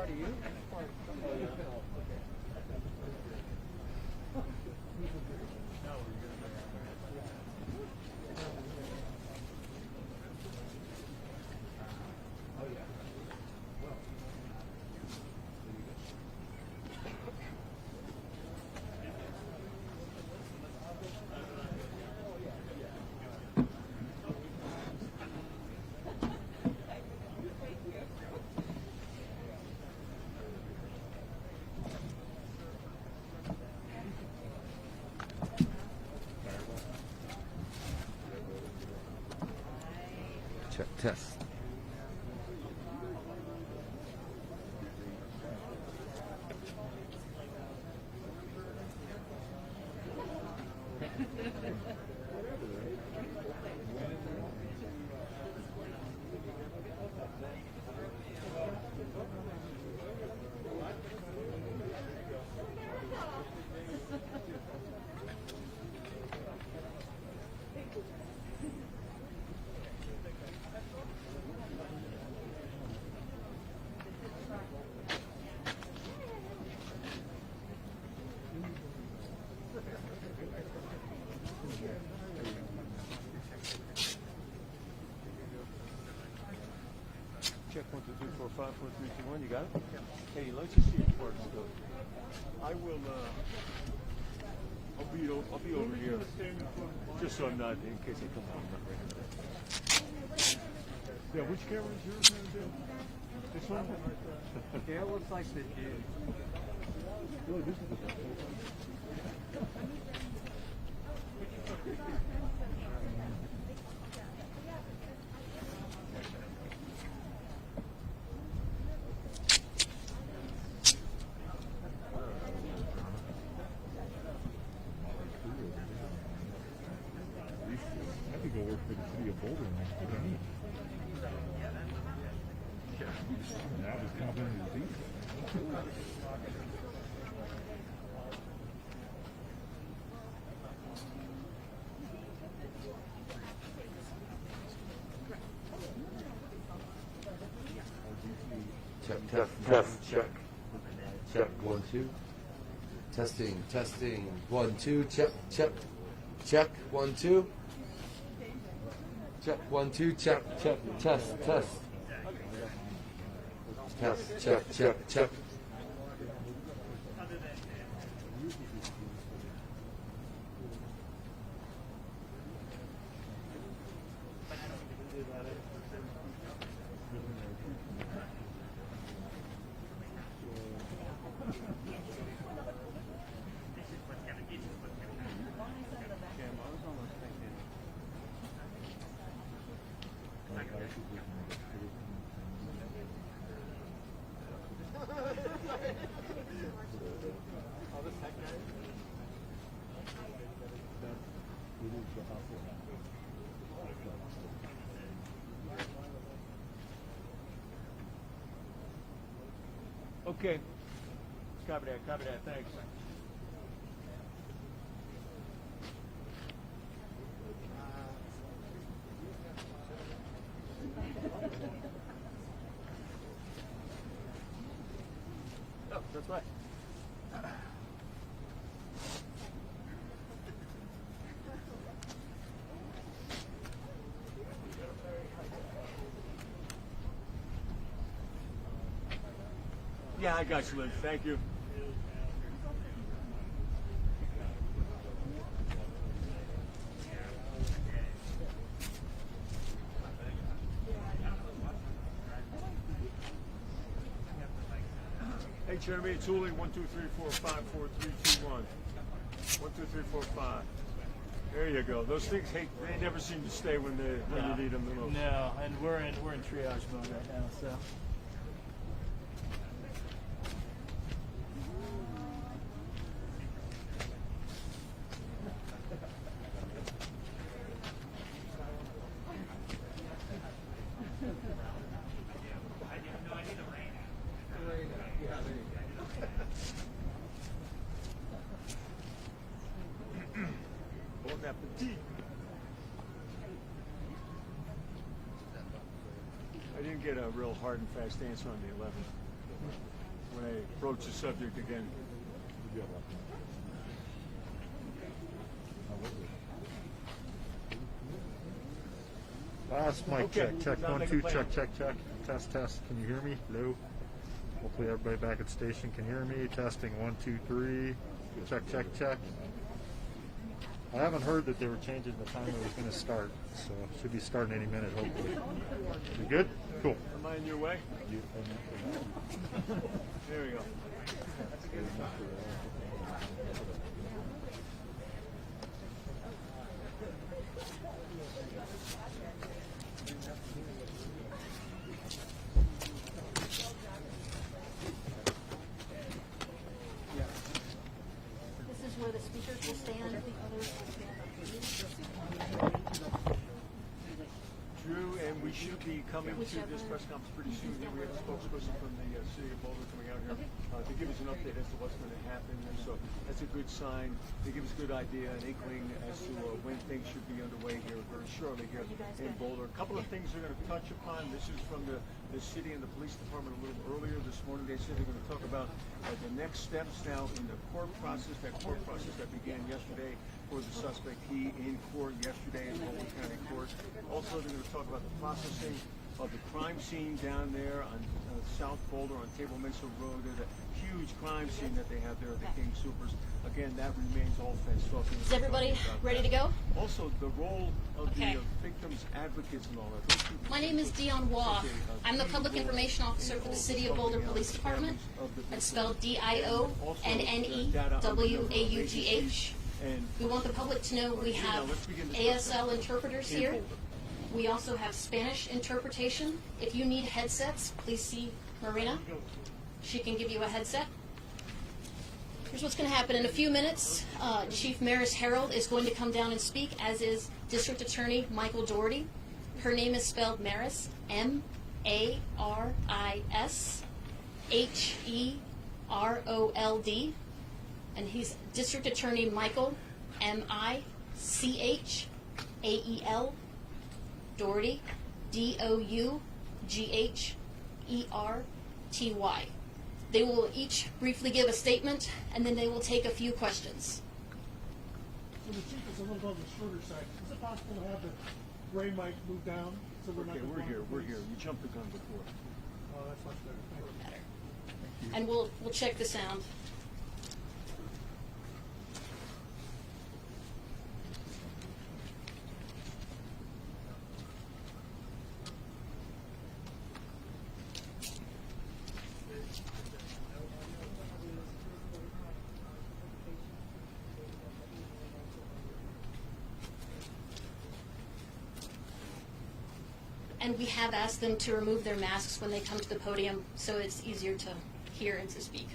to you? Check test. Check 1, 2, 3, 4, 5, 4, 3, 2, 1. You got it? Yeah. Hey, let's just see your parts go. I will. I'll be over here, just so I'm not in case they come home. Yeah, which camera is yours, man? This one? Yeah, it looks like the dude. Oh, this is the best. I could go work for the city of Boulder next to me. I was confident in the seat. Check test. Check. Check 1 2. Testing 1 2. Check 1 2. Check 1 2. Check test. Check. Okay. Copy that, thanks. Oh, that's right. Yeah, I got you, Liz. Thank you. Hey, Jeremy, it's Uli. 1, 2, 3, 4, 5, 4, 3, 2, 1. 1, 2, 3, 4, 5. There you go. Those things they never seem to stay when you need them the most. No, and we're in triage mode right now, so. Bon appetit. I didn't get a real hard and fast answer on the 11th. when I broach the subject again. Good job. How was it? Last mic Okay, check. now 1, make a 2, plan. check. Test. Can you hear me? Hello? Hopefully everybody back at station can hear me. Testing 1, 2, 3. Check. I haven't heard that they were changing the time it was going to start, so it should be starting any minute, hopefully. You good? Cool. Am I in your way? There we go. This is where the speakers will stand, the others will stand up. Drew, and we should be coming to this press conference pretty soon. Here we have a spokesperson from the city of Boulder coming out here to give us an update as to what's going to happen. And so that's a good sign. They give us a good idea, an inkling as to when things should be underway here very shortly here in Boulder. A couple of things they're going to touch upon. This is from the city and the police department a little earlier this morning. They said they're going to talk about the next steps now in the court process, that began yesterday for the suspect. He in court yesterday in Boulder County Court. Also, they're going to talk about the processing of the crime scene down there on South Boulder on Table Mesa Road. There's a huge crime scene that they have there at the King Supers. Again, that remains all fenced off. Is everybody ready to go? Also, the role of Okay. the victims' advocates and all that. Those people- My name is Dion Waugh. I'm the Public Information Officer for the City of Boulder Police Department. It's spelled DIONNEWAUGH. And We want the public to know we have ASL interpreters here. We also have Spanish interpretation. If you need headsets, please see Marina. She can give you a headset. Here's what's going to happen in a few minutes. Chief Maris Harold is going to come down and speak, as is District Attorney Michael Doherty. Her name is spelled Maris, MARISHEROLD. And he's District Attorney Michael, MICHAEL, Doherty, DOUGHERTY. They will each briefly give a statement, and then they will take a few questions. So the chief is a little on the shorter side. Is it possible to have the gray mic move down so we're not? Okay, we're here. You jumped the gun before. Oh, that's much better. Thank you. And we'll check the sound. And we have asked them to remove their masks when they come to the podium, so it's easier to hear and to speak.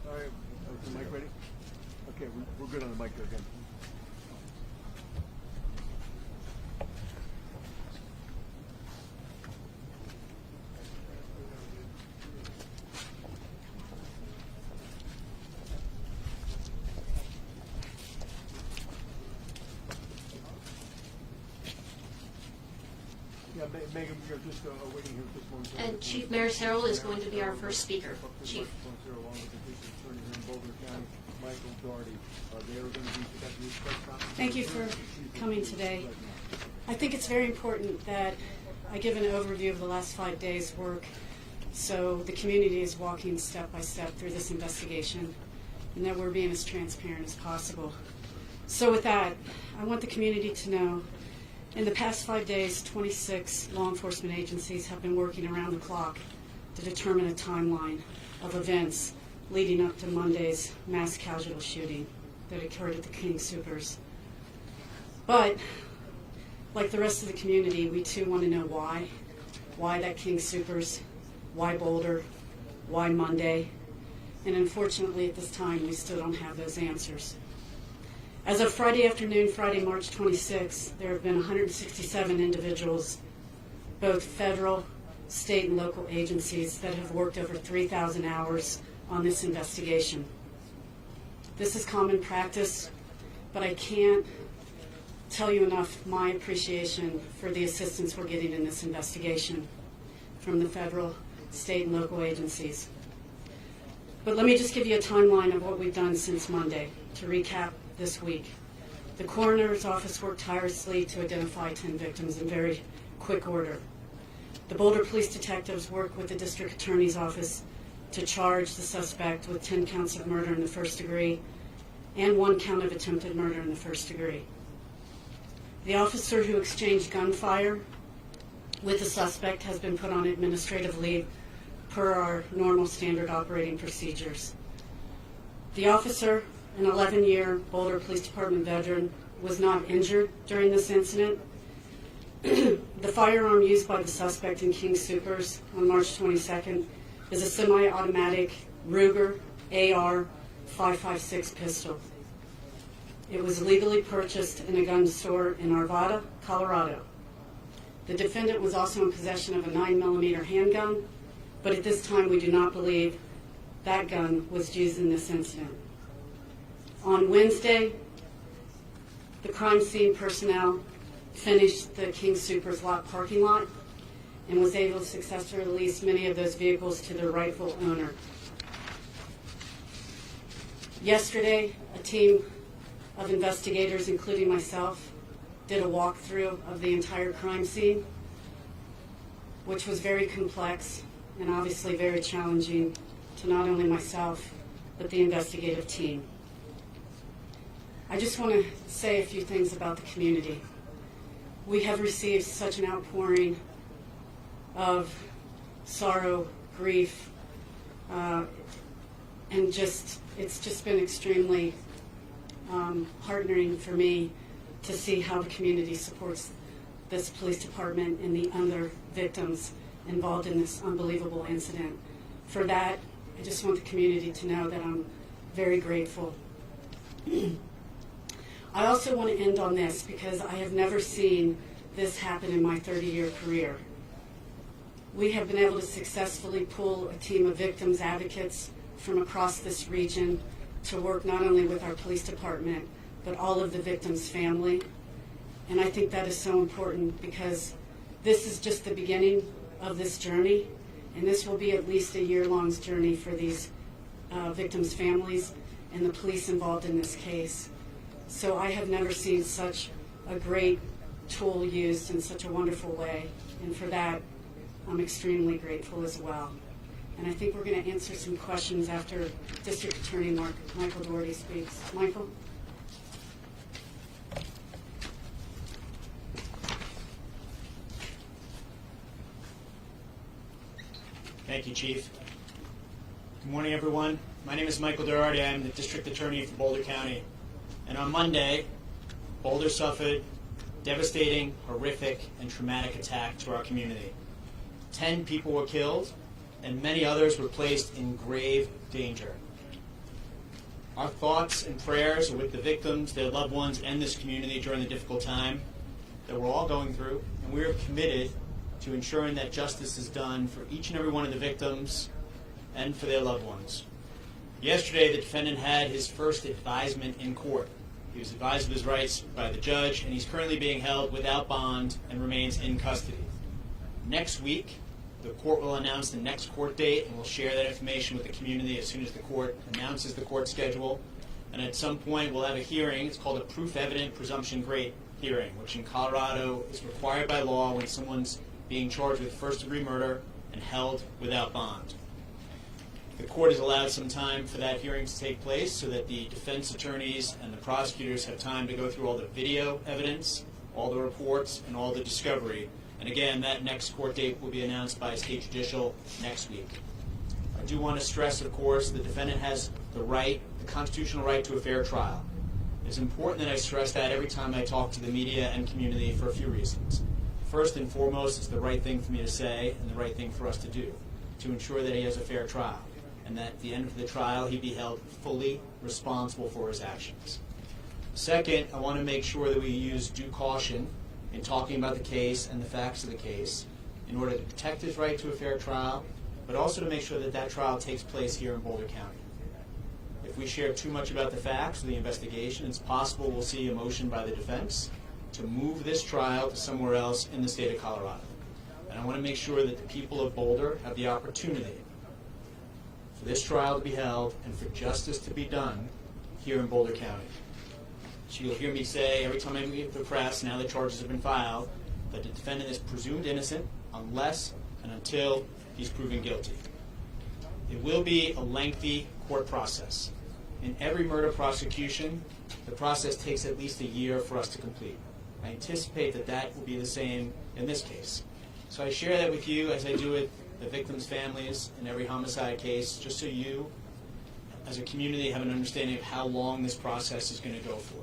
All right, is the mic ready? Okay, we're good on the mic there again. Yeah, Megan, we are just waiting here just one second. And Chief Maris Harold is going to be our first speaker. Chief. Along with the district attorney here in Boulder County, Michael Doherty. They are going to be conducting this press conference. Thank you for coming today. I think it's very important that I give an overview of the last 5 days' work so the community is walking step by step through this investigation and that we're being as transparent as possible. So with that, I want the community to know in the past 5 days, 26 law enforcement agencies have been working around the clock to determine a timeline of events leading up to Monday's mass casualty shooting that occurred at the King Supers. But, like the rest of the community, we too want to know why that King Supers why Boulder, why Monday, and unfortunately at this time we still don't have those answers. As of Friday afternoon, Friday, March 26th, there have been 167 individuals, both federal, state, and local agencies that have worked over 3,000 hours on this investigation. This is common practice, but I can't tell you enough my appreciation for the assistance we're getting in this investigation from the federal, state, and local agencies. But let me just give you a timeline of what we've done since Monday to recap this week. The coroner's office worked tirelessly to identify 10 victims in very quick order. The Boulder Police detectives worked with the district attorney's office to charge the suspect with 10 counts of murder in the first degree and 1 count of attempted murder in the first degree. The officer who exchanged gunfire with the suspect has been put on administrative leave per our normal standard operating procedures. The officer, an 11-year Boulder Police Department veteran, was not injured during this incident. The firearm used by the suspect in King Soopers on March 22nd is a semi-automatic Ruger AR 5.56 pistol. It was legally purchased in a gun store in Arvada, Colorado. The defendant was also in possession of a 9mm handgun, but at this time we do not believe that gun was used in this incident. On Wednesday, the crime scene personnel finished the King Soopers lot parking lot and was able to successfully release many of those vehicles to their rightful owner. Yesterday, a team of investigators, including myself, did a walkthrough of the entire crime scene, which was very complex and obviously very challenging to not only myself, but the investigative team. I just want to say a few things about the community. We have received such an outpouring of sorrow, grief, and it's just been extremely heartening for me to see how the community supports this police department and the other victims involved in this unbelievable incident. For that, I just want the community to know that I'm very grateful. I also want to end on this because I have never seen this happen in my 30-year career. We have been able to successfully pull a team of victims advocates from across this region to work not only with our police department, but all of the victims' family. And I think that is so important because this is just the beginning of this journey, and this will be at least a year-long journey for these victims' families and the police involved in this case. So I have never seen such a great tool used in such a wonderful way, and for that, I'm extremely grateful as well. And I think we're going to answer some questions after District Attorney Michael Doherty speaks. Michael? Thank you, Chief. Good morning, everyone. My name is Michael Doherty. I am the District Attorney for Boulder County. And on Monday, Boulder suffered devastating, horrific, and traumatic attack to our community. 10 people were killed, and many others were placed in grave danger. Our thoughts and prayers are with the victims, their loved ones, and this community during the difficult time that we're all going through, and we are committed to ensuring that justice is done for each and every one of the victims and for their loved ones. Yesterday, the defendant had his first advisement in court. He was advised of his rights by the judge, and he's currently being held without bond and remains in custody. Next week, the court will announce the next court date, and we'll share that information with the community as soon as the court announces the court schedule. And at some point, we'll have a hearing. It's called a proof evident presumption great hearing, which in Colorado is required by law when someone's being charged with first-degree murder and held without bond. The court has allowed some time for that hearing to take place so that the defense attorneys and the prosecutors have time to go through all the video evidence, all the reports, and all the discovery. And again, that next court date will be announced by State Judicial next week. I do want to stress, of course, the defendant has the right, the constitutional right to a fair trial. It's important that I stress that every time I talk to the media and community for a few reasons. First and foremost, it's the right thing for me to say and the right thing for us to do. to ensure that he has a fair trial, and that at the end of the trial he be held fully responsible for his actions. Second, I want to make sure that we use due caution in talking about the case and the facts of the case in order to protect his right to a fair trial, but also to make sure that that trial takes place here in Boulder County. If we share too much about the facts of the investigation, it's possible we'll see a motion by the defense to move this trial to somewhere else in the state of Colorado. And I want to make sure that the people of Boulder have the opportunity for this trial to be held and for justice to be done here in Boulder County. So you'll hear me say every time I meet with the press, now that charges have been filed, that the defendant is presumed innocent unless and until he's proven guilty. It will be a lengthy court process. In every murder prosecution, the process takes at least a year for us to complete. I anticipate that that will be the same in this case. So I share that with you as I do with the victims' families in every homicide case, just so you, as a community, have an understanding of how long this process is going to go for.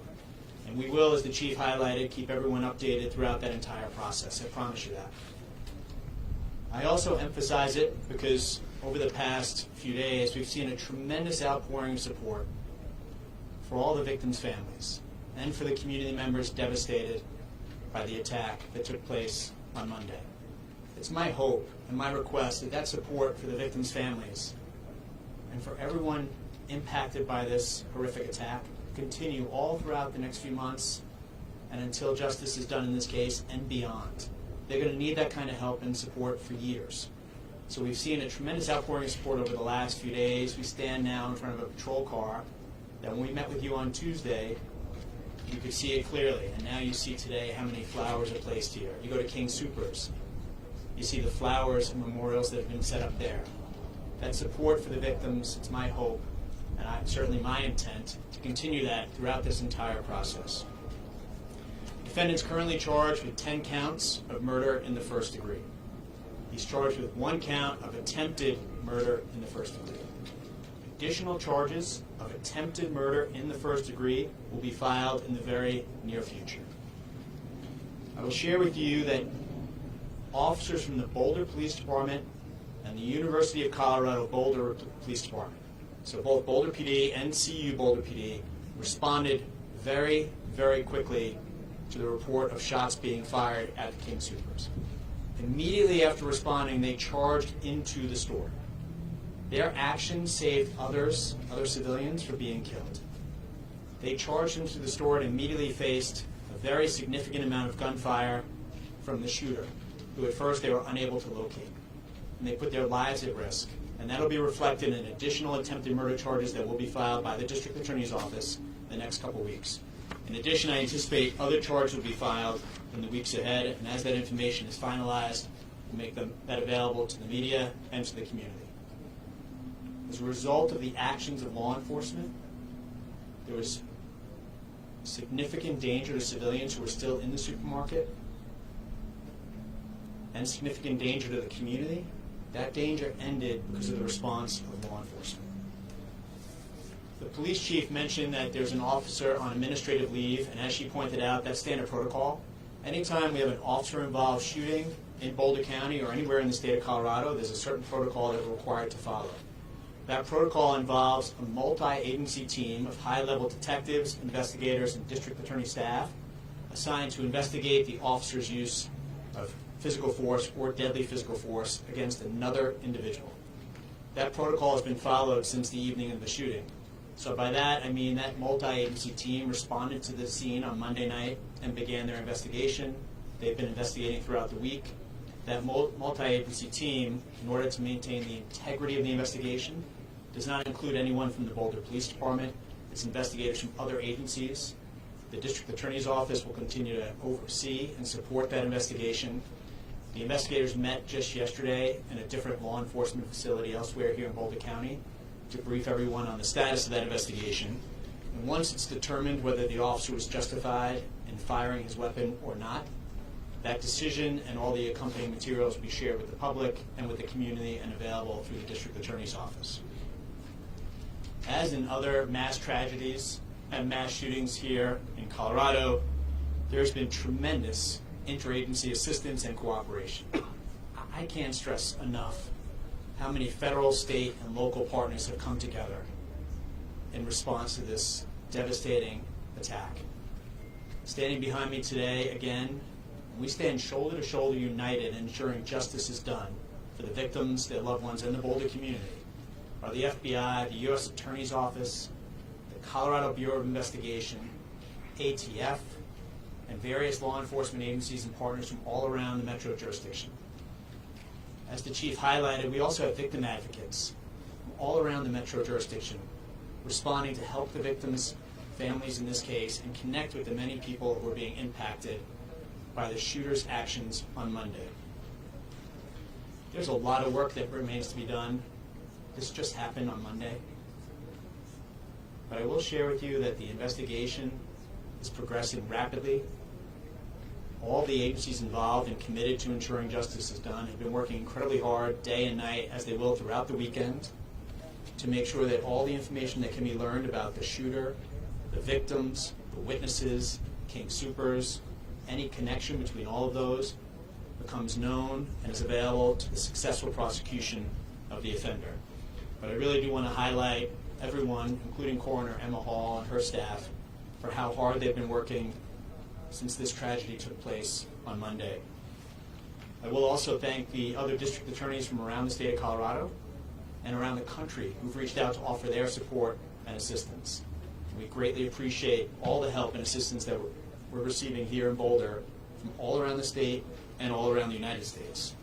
And we will, as the chief highlighted, keep everyone updated throughout that entire process. I promise you that. I also emphasize it because over the past few days, we've seen a tremendous outpouring of support for all the victims' families and for the community members devastated by the attack that took place on Monday. It's my hope and my request that that support for the victims' families and for everyone impacted by this horrific attack continue all throughout the next few months and until justice is done in this case and beyond. They're going to need that kind of help and support for years. So we've seen a tremendous outpouring of support over the last few days. We stand now in front of a patrol car that when we met with you on Tuesday, you could see it clearly. And now you see today how many flowers are placed here. You go to King Soopers, you see the flowers and memorials that have been set up there. That support for the victims, it's my hope, and certainly my intent, to continue that throughout this entire process. The defendant's currently charged with 10 counts of murder in the first degree. He's charged with 1 count of attempted murder in the first degree. Additional charges of attempted murder in the first degree will be filed in the very near future. I will share with you that officers from the Boulder Police Department and the University of Colorado Boulder Police Department, so both Boulder PD and CU Boulder PD, responded very, very quickly to the report of shots being fired at the King Soopers. Immediately after responding, they charged into the store. Their actions saved other civilians from being killed. They charged into the store and immediately faced a very significant amount of gunfire from the shooter, who at first they were unable to locate. And they put their lives at risk. And that'll be reflected in additional attempted murder charges that will be filed by the District Attorney's Office in the next couple weeks. In addition, I anticipate other charges will be filed in the weeks ahead, and as that information is finalized, we'll make that available to the media and to the community. As a result of the actions of law enforcement, there was significant danger to civilians who were still in the supermarket and significant danger to the community. That danger ended because of the response of law enforcement. The police chief mentioned that there's an officer on administrative leave, and as she pointed out, that's standard protocol. Anytime we have an officer-involved shooting in Boulder County or anywhere in the state of Colorado, there's a certain protocol that we're required to follow. That protocol involves a multi-agency team of high-level detectives, investigators, and district attorney staff assigned to investigate the officer's use of physical force or deadly physical force against another individual. That protocol has been followed since the evening of the shooting. So by that, I mean that multi-agency team responded to the scene on Monday night and began their investigation. They've been investigating throughout the week. That multi-agency team, in order to maintain the integrity of the investigation, does not include anyone from the Boulder Police Department. It's investigators from other agencies. The District Attorney's Office will continue to oversee and support that investigation. The investigators met just yesterday in a different law enforcement facility elsewhere here in Boulder County to brief everyone on the status of that investigation. And once it's determined whether the officer was justified in firing his weapon or not, that decision and all the accompanying materials will be shared with the public and with the community and available through the District Attorney's Office. As in other mass tragedies and mass shootings here in Colorado, there's been tremendous interagency assistance and cooperation. I can't stress enough how many federal, state, and local partners have come together in response to this devastating attack. Standing behind me today, again, we stand shoulder to shoulder united in ensuring justice is done for the victims, their loved ones, and the Boulder community, are the FBI, the U.S. Attorney's Office, the Colorado Bureau of Investigation, ATF, and various law enforcement agencies and partners from all around the metro jurisdiction. As the Chief highlighted, we also have victim advocates from all around the metro jurisdiction responding to help the victims' families in this case and connect with the many people who are being impacted by the shooter's actions on Monday. There's a lot of work that remains to be done. This just happened on Monday. But I will share with you that the investigation is progressing rapidly. All the agencies involved and committed to ensuring justice is done have been working incredibly hard day and night, as they will throughout the weekend, to make sure that all the information that can be learned about the shooter, the victims, the witnesses, King Supers, any connection between all of those becomes known and is available to the successful prosecution of the offender. But I really do want to highlight everyone, including Coroner Emma Hall and her staff, for how hard they've been working since this tragedy took place on Monday. I will also thank the other district attorneys from around the state of Colorado and around the country who've reached out to offer their support and assistance. We greatly appreciate all the help and assistance that we're receiving here in Boulder from all around the state and all around the United States.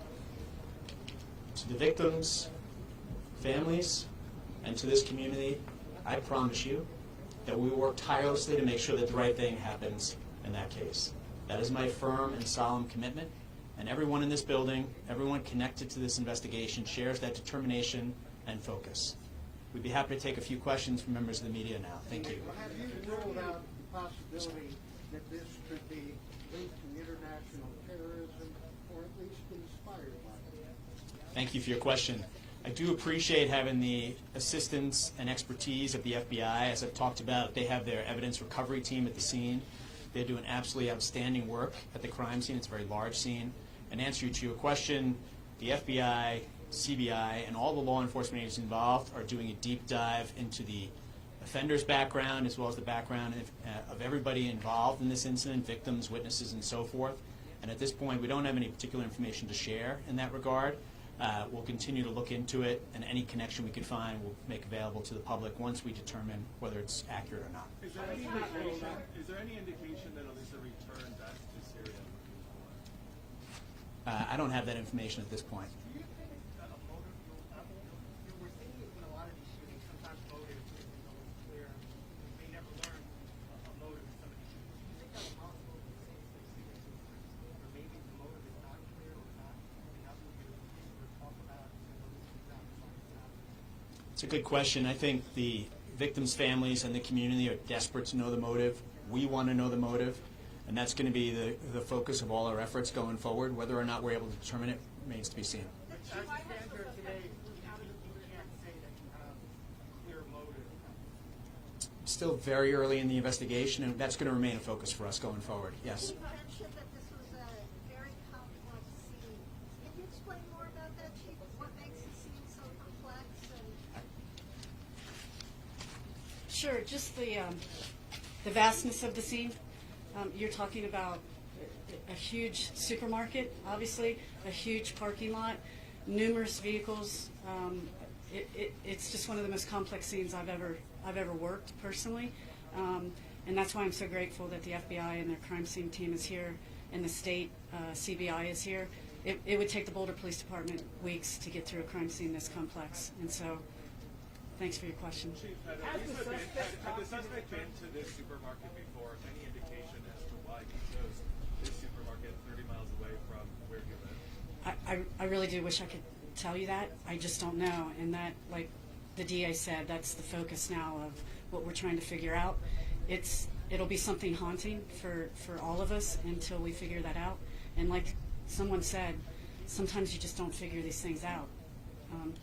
To the victims, families, and to this community, I promise you that we will work tirelessly to make sure that the right thing happens in that case. That is my firm and solemn commitment, and everyone in this building, everyone connected to this investigation shares that determination and focus. We'd be happy to take a few questions from members of the media now. Thank you. Have you ruled out the possibility that this could be linked to international terrorism, or at least inspired by it? Thank you for your question. I do appreciate having the assistance and expertise of the FBI. As I've talked about, they have their evidence recovery team at the scene. They're doing absolutely outstanding work at the crime scene. It's a very large scene. In answer to your question, the FBI, CBI, and all the law enforcement agencies involved are doing a deep dive into the offender's background as well as the background of everybody involved in this incident, victims, witnesses, and so forth. And at this point, we don't have any particular information to share in that regard. We'll continue to look into it, and any connection we can find we'll make available to the public once we determine whether it's accurate or not. Is there any indication that Elisa returned back to Syria? I don't have that information at this point. Do you think a motive, we're seeing in a lot of these shootings, sometimes motive isn't always clear. We may never learn a motive in some of these shootings. Do you think that's possible in the same situation, or maybe the motive is not clear or not enough for you to talk about it? It's a good question. I think the victims' families and the community are desperate to know the motive. We want to know the motive, and that's going to be the focus of all our efforts going forward. Whether or not we're able to determine it remains to be seen. As you stand here today, you can't say that you have a clear motive. Still very early in the investigation, and that's going to remain a focus for us going forward. Yes. You mentioned that this was a very complex scene. Can you explain more about that, Chief? What makes the scene so complex? And Sure, just the vastness of the scene. You're talking about a huge supermarket, obviously, a huge parking lot, numerous vehicles. It's just one of the most complex scenes I've ever worked personally, and that's why I'm so grateful that the FBI and their crime scene team is here, and the state CBI is here. It would take the Boulder Police Department weeks to get through a crime scene this complex, and so thanks for your question. Chief, had the suspect been to this supermarket before? Any indication as to why he chose this supermarket 30 miles away from where he lived? I really do wish I could tell you that. I just don't know. And that, like the DA said, that's the focus now of what we're trying to figure out. It'll be something haunting for all of us until we figure that out. And like someone said, sometimes you just don't figure these things out.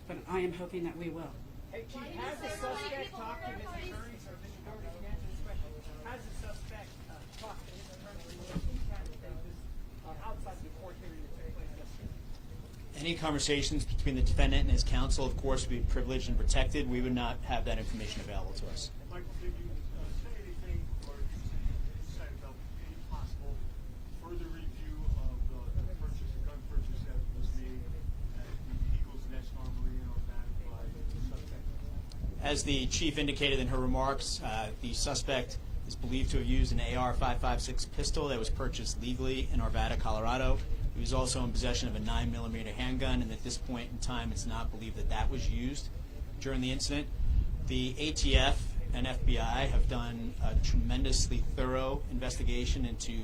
But I am hoping that we will. Hey, Chief, has the suspect talked to his attorneys, or Mr. Doherty can answer this question, has the suspect talked to his attorney, or he can't take this outside the court hearing that took place yesterday? Any conversations between the defendant and his counsel, of course, would be privileged and protected. We would not have that information available to us. Michael, can you say anything or give us any insight about any possible further review of the purchase, the gun purchase that was made at the Eagles Nest Armory in Urbana by the suspect? As the chief indicated in her remarks, the suspect is believed to have used an AR-556 pistol that was purchased legally in Arvada, Colorado. He was also in possession of a 9mm handgun, and at this point in time, it's not believed that that was used during the incident. The ATF and FBI have done a tremendously thorough investigation into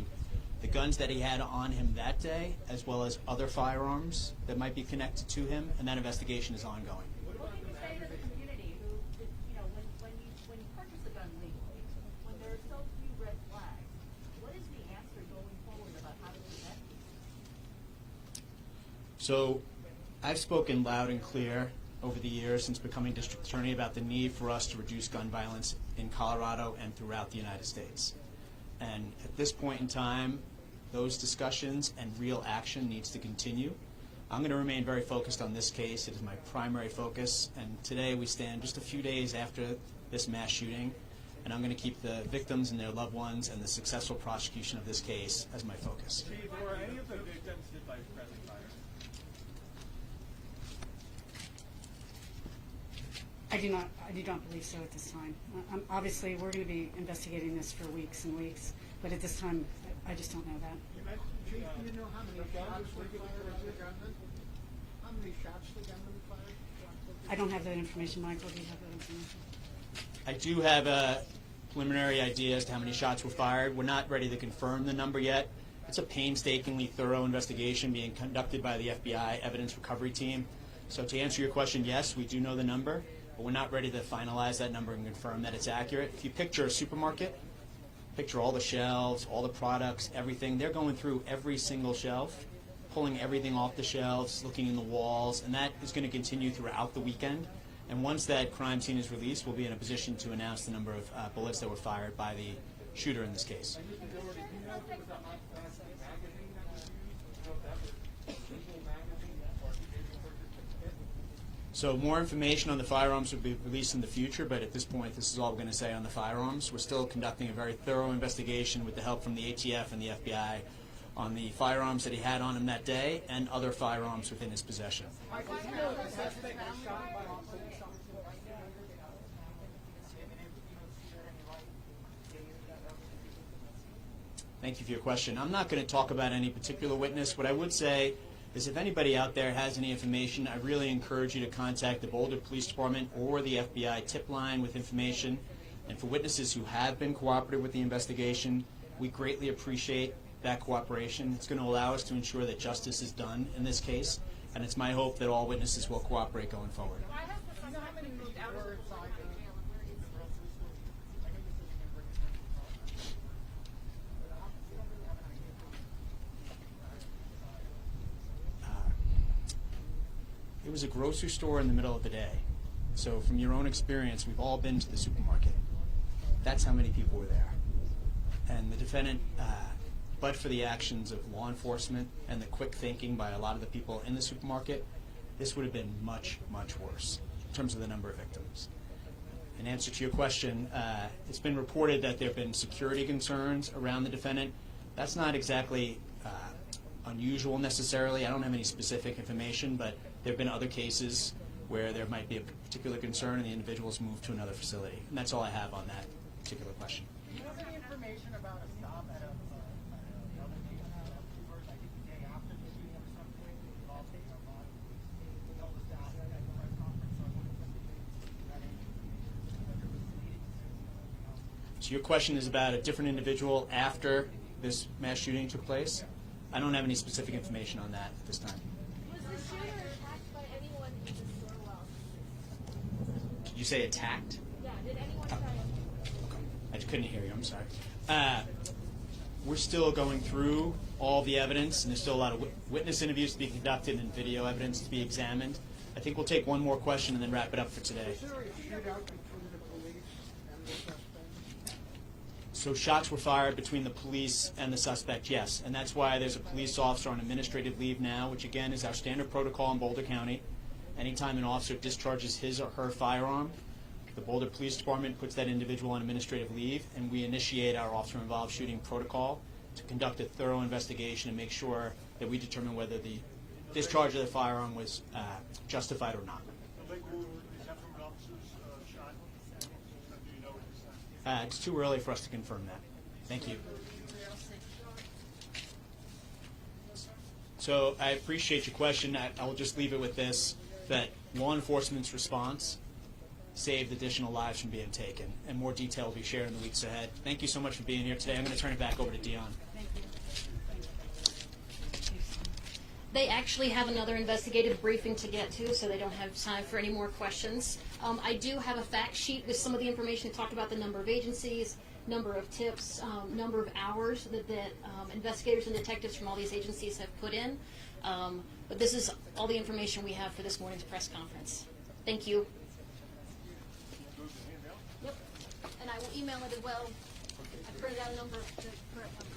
the guns that he had on him that day, as well as other firearms that might be connected to him, and that investigation is ongoing. What can you say to the community who, when you purchase a gun legally, when there are so few red flags, what is the answer going forward about how to prevent these? So I've spoken loud and clear over the years since becoming district attorney about the need for us to reduce gun violence in Colorado and throughout the United States. And at this point in time, those discussions and real action needs to continue. I'm going to remain very focused on this case. It is my primary focus. And today we stand just a few days after this mass shooting, and I'm going to keep the victims and their loved ones and the successful prosecution of this case as my focus. Chief, were any of the victims hit by friendly fire? I do not believe so at this time. Obviously, we're going to be investigating this for weeks and weeks, but at this time, I just don't know that. Chief, do you know how many shots were fired on the gunman? How many shots the gunman fired? I don't have that information. Michael, do you have that information? I do have a preliminary idea as to how many shots were fired. We're not ready to confirm the number yet. It's a painstakingly thorough investigation being conducted by the FBI Evidence Recovery Team. So to answer your question, yes, we do know the number, but we're not ready to finalize that number and confirm that it's accurate. If you picture a supermarket, picture all the shelves, all the products, everything. They're going through every single shelf, pulling everything off the shelves, looking in the walls, and that is going to continue throughout the weekend. And once that crime scene is released, we'll be in a position to announce the number of bullets that were fired by the shooter in this case. So more information on the firearms will be released in the future, but at this point, this is all we're going to say on the firearms. We're still conducting a very thorough investigation with the help from the ATF and the FBI on the firearms that he had on him that day and other firearms within his possession. Thank you for your question. I'm not going to talk about any particular witness. What I would say is if anybody out there has any information, I really encourage you to contact the Boulder Police Department or the FBI tip line with information. And for witnesses who have been cooperative with the investigation, we greatly appreciate that cooperation. It's going to allow us to ensure that justice is done in this case, and it's my hope that all witnesses will cooperate going forward. It was a grocery store in the middle of the day. So from your own experience, we've all been to the supermarket. That's how many people were there. And the defendant, but for the actions of law enforcement and the quick thinking by a lot of the people in the supermarket, this would have been much, much worse in terms of the number of victims. In answer to your question, it's been reported that there have been security concerns around the defendant. That's not exactly unusual necessarily. I don't have any specific information, but there have been other cases where there might be a particular concern and the individual's moved to another facility. And that's all I have on that particular question. Do you have any information about a stop at a other neighborhood, I think the day after the shooting or something, involving a body? You told us that at the press conference, so I wanted to that information. So your question is about a different individual after this mass shooting took place? I don't have any specific information on that at this time. Was the shooter attacked by anyone in the store while? Did you say attacked? Yeah, did anyone try to? Okay. I couldn't hear you, I'm sorry. We're still going through all the evidence, and there's still a lot of witness interviews to be conducted and video evidence to be examined. I think we'll take one more question and then wrap it up for today. Was there a shootout between the police and the suspect? So shots were fired between the police and the suspect, yes. And that's why there's a police officer on administrative leave now, which again is our standard protocol in Boulder County. Anytime an officer discharges his or her firearm, the Boulder Police Department puts that individual on administrative leave, and we initiate our officer-involved shooting protocol to conduct a thorough investigation and make sure that we determine whether the discharge of the firearm was justified or not. The leg wound, is that from an officer's shot? Do you know at this time? It's too early for us to confirm that. Thank you. So I appreciate your question. I will just leave it with this, that law enforcement's response saved additional lives from being taken, and more detail will be shared in the weeks ahead. Thank you so much for being here today. I'm going to turn it back over to Dion. They actually have another investigative briefing to get to, so they don't have time for any more questions. I do have a fact sheet with some of the information to talk about the number of agencies, number of tips, number of hours that investigators and detectives from all these agencies have put in. But this is all the information we have for this morning's press conference. Thank you. Yep. And I will email it as well. I printed out a number of the correct numbers.